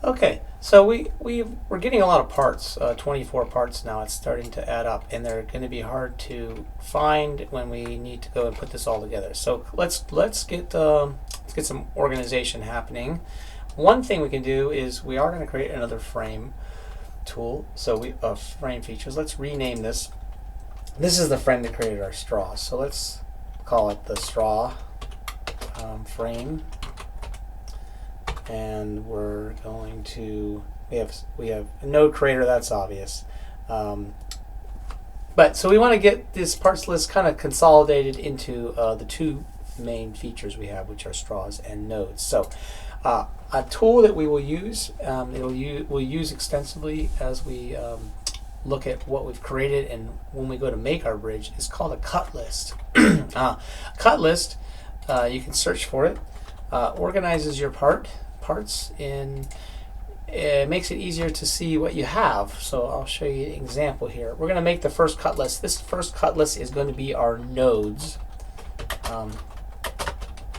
Okay, so we're getting a lot of parts, 24 parts now. It's starting to add up, and they're going to be hard to find when we need to go and put this all together. So let's get some organization happening. One thing we can do is we are going to create another frame tool. So frame features. Let's rename this. This is the frame that created our straws. So let's call it the straw frame. And we're going to we have a node creator, that's obvious, but so we want to get this parts list kind of consolidated into the two main features we have, which are straws and nodes. So a tool that we will use, we'll use extensively as we look at what we've created, and when we go to make our bridge, is called a cut list. Cut list, you can search for it, organizes your parts in, it makes it easier to see what you have. So I'll show you an example here. We're going to make the first cut list. This first cut list is going to be our nodes. We'll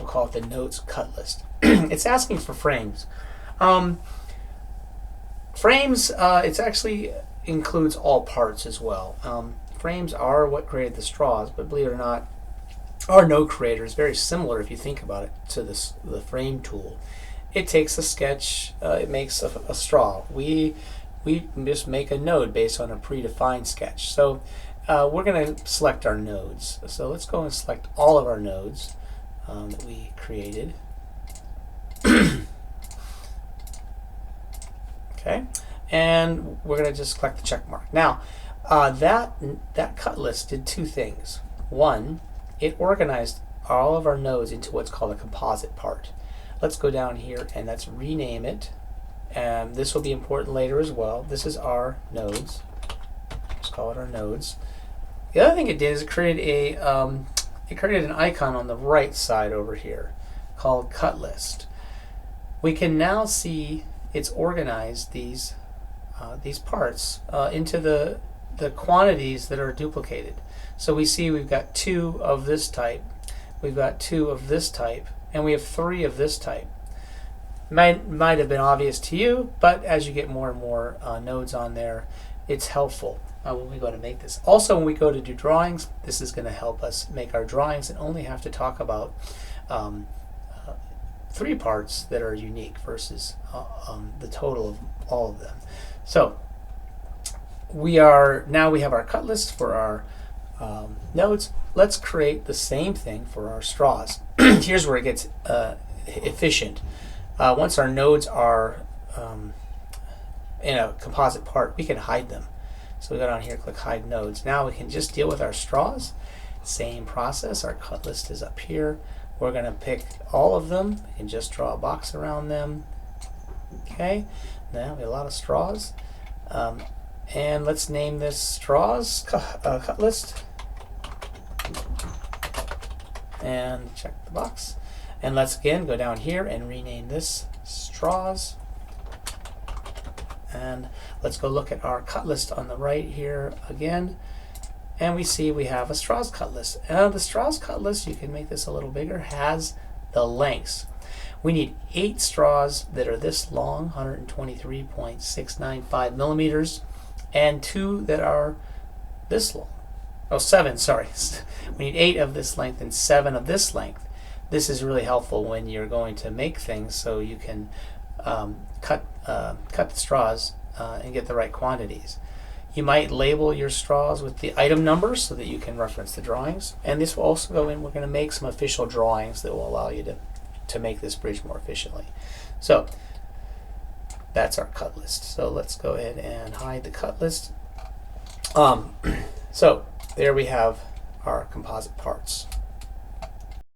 call it the nodes cut list. It's asking for frames. Frames, it actually includes all parts as well. Frames are what created the straws, but believe it or not, our node creator is very similar, if you think about it, to the frame tool. It takes a sketch, it makes a straw. We just make a node based on a predefined sketch. So we're going to select our nodes. So let's go and select all of our nodes that we created. Okay, and we're going to just select the check mark. Now that cut list did two things. One, it organized all of our nodes into what's called a composite part. Let's go down here and let's rename it. This will be important later as well. This is our nodes. Let's call it our nodes. The other thing it did is it created an icon on the right side over here called cut list. We can now see it's organized these parts into the quantities that are duplicated. So we see we've got 2 of this type, we've got 2 of this type, and we have 3 of this type. Might have been obvious to you, but as you get more and more nodes on there, it's helpful when we go to make this. Also, when we go to do drawings, this is going to help us make our drawings and only have to talk about 3 parts that are unique versus the total of all of them. So we have our cut list for our nodes. Let's create the same thing for our straws. Here's where it gets efficient. Once our nodes are in a composite part, we can hide them. So we go down here, click hide nodes. Now we can just deal with our straws. Same process. Our cut list is up here. We're going to pick all of them. We can just draw a box around them. Okay, now we have a lot of straws. And let's name this straws cut list. And check the box. And let's again go down here and rename this straws. And let's go look at our cut list on the right here again. And we see we have a straws cut list. The straws cut list, you can make this a little bigger, has the lengths. We need 8 straws that are this long, 123.695 millimeters, and 2 that are this long. Oh, 7, sorry. We need 8 of this length and 7 of this length. This is really helpful when you're going to make things, so you can cut the straws and get the right quantities. You might label your straws with the item numbers so that you can reference the drawings. And this will also go in, we're going to make some official drawings that will allow you to make this bridge more efficiently. So that's our cut list. So let's go ahead and hide the cut list. So there we have our composite parts.